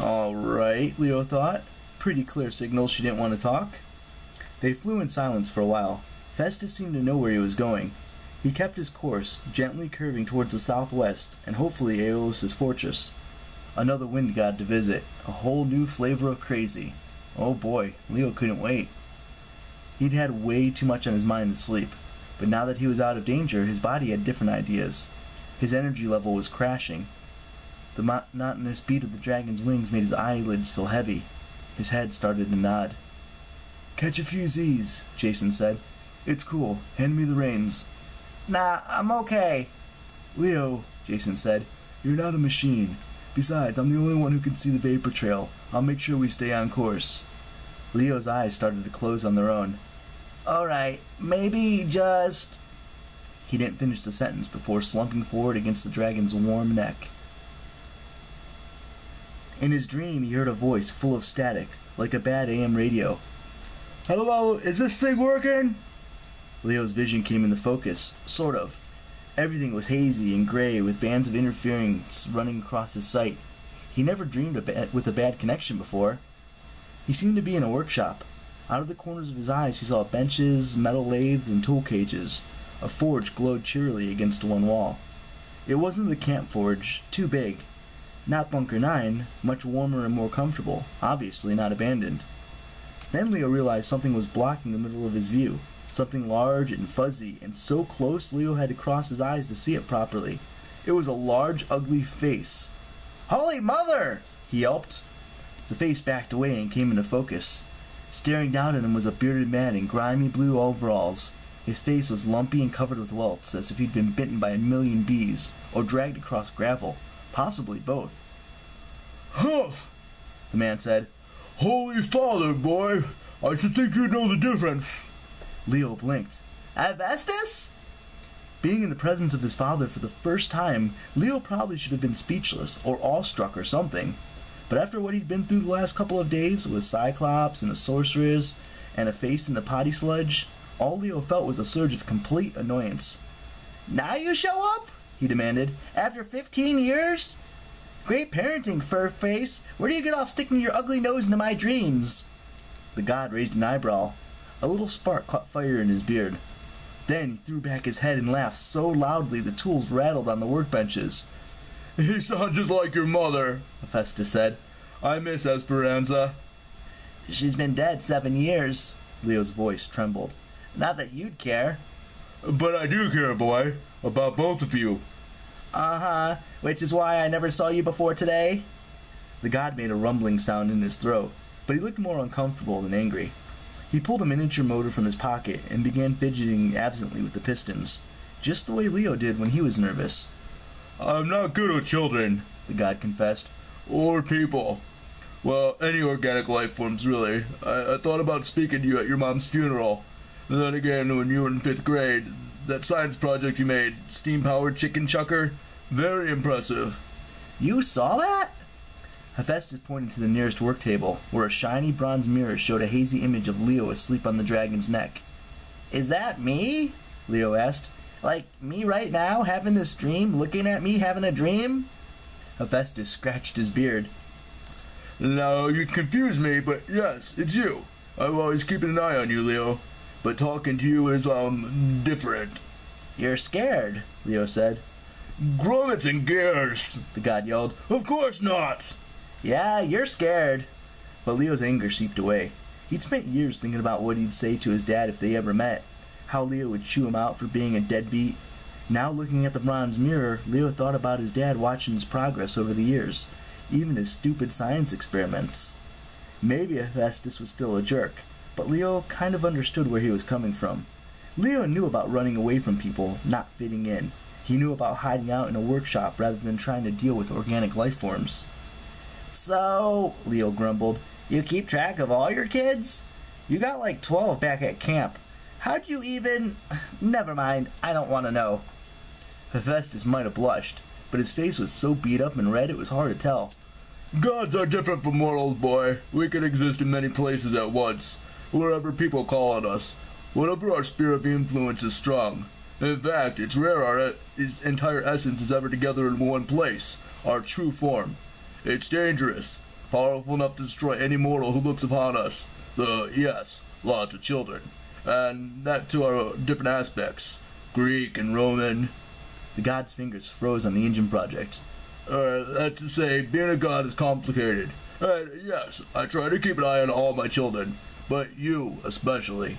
Alright, Leo thought. Pretty clear signal she didn't want to talk. They flew in silence for a while. Festus seemed to know where he was going. He kept his course, gently curving towards the southwest, and hopefully Aeolus's fortress. Another wind god to visit, a whole new flavor of crazy. Oh boy, Leo couldn't wait. He'd had way too much on his mind to sleep, but now that he was out of danger, his body had different ideas. His energy level was crashing. The monotonous beat of the dragon's wings made his eyelids feel heavy. His head started to nod. "Catch a few Z's," Jason said. "It's cool. Hand me the reins." "Nah, I'm okay." "Leo," Jason said, "you're not a machine. Besides, I'm the only one who can see the vapor trail. I'll make sure we stay on course." Leo's eyes started to close on their own. "Alright, maybe just..." He didn't finish the sentence before slumping forward against the dragon's warm neck. In his dream, he heard a voice full of static, like a bad AM radio. "Hello, is this thing working?" Leo's vision came into focus, sort of. Everything was hazy and gray, with bands of interference running across his sight. He never dreamed with a bad connection before. He seemed to be in a workshop. Out of the corners of his eyes, he saw benches, metal lathes, and tool cages. A forge glowed cheerily against one wall. It wasn't the camp forge, too big. Not Bunker 9, much warmer and more comfortable, obviously not abandoned. Then Leo realized something was blocking the middle of his view. Something large and fuzzy, and so close Leo had to cross his eyes to see it properly. It was a large, ugly face. "Holy Mother!" he yelped. The face backed away and came into focus. Staring down at him was a bearded man in grimy blue overalls. His face was lumpy and covered with welts, as if he'd been bitten by a million bees, or dragged across gravel. Possibly both. "Humph!" the man said. "Holy Father, boy! I should think you'd know the difference." Leo blinked. "Avestus?" Being in the presence of his father for the first time, Leo probably should have been speechless, or awestruck or something. But after what he'd been through the last couple of days, with Cyclops and a sorceress, and a face in the potty sludge, all Leo felt was a surge of complete annoyance. "Now you show up?" he demanded. "After 15 years? Great parenting, Furface. Where do you get off sticking your ugly nose into my dreams?" The god raised an eyebrow. A little spark caught fire in his beard. Then he threw back his head and laughed so loudly the tools rattled on the workbenches. "You sound just like your mother," Hephaestus said. "I miss Esperanza." "She's been dead 7 years." Leo's voice trembled. "Not that you'd care." "But I do care, boy. About both of you." "Uh-huh. Which is why I never saw you before today?" The god made a rumbling sound in his throat, but he looked more uncomfortable than angry. He pulled a miniature motor from his pocket and began fidgeting absently with the pistons, just the way Leo did when he was nervous. "I'm not good with children," the god confessed. "Or people. Well, any organic life forms, really. I thought about speaking to you at your mom's funeral. And then again, when you were in 5th grade, that science project you made, steam-powered chicken chucker, very impressive." "You saw that?" Hephaestus pointed to the nearest work table, where a shiny bronze mirror showed a hazy image of Leo asleep on the dragon's neck. "Is that me?" Leo asked. "Like, me right now, having this dream, looking at me having a dream?" Hephaestus scratched his beard. "Now, you confuse me, but yes, it's you. I'm always keeping an eye on you, Leo. But talking to you is, different." "You're scared," Leo said. "Grommets and gears," the god yelled. "Of course not!" "Yeah, you're scared." But Leo's anger seeped away. He'd spent years thinking about what he'd say to his dad if they ever met. How Leo would chew him out for being a deadbeat. Now looking at the bronze mirror, Leo thought about his dad watching his progress over the years, even his stupid science experiments. Maybe Hephaestus was still a jerk, but Leo kind of understood where he was coming from. Leo knew about running away from people, not fitting in. He knew about hiding out in a workshop rather than trying to deal with organic life forms. "So," Leo grumbled, "you keep track of all your kids? You got like 12 back at camp. How'd you even... Never mind, I don't want to know." Hephaestus might have blushed, but his face was so beat up and red it was hard to tell. "Gods are different from mortals, boy. We can exist in many places at once, wherever people call on us, whenever our sphere of influence is strong. In fact, it's rare our entire essence is ever together in one place, our true form. It's dangerous, powerful enough to destroy any mortal who looks upon us. So, yes, lots of children. And that to our different aspects. Greek and Roman. The god's fingers froze on the engine project. That's to say, being a god is complicated. And yes, I try to keep an eye on all my children, but you especially.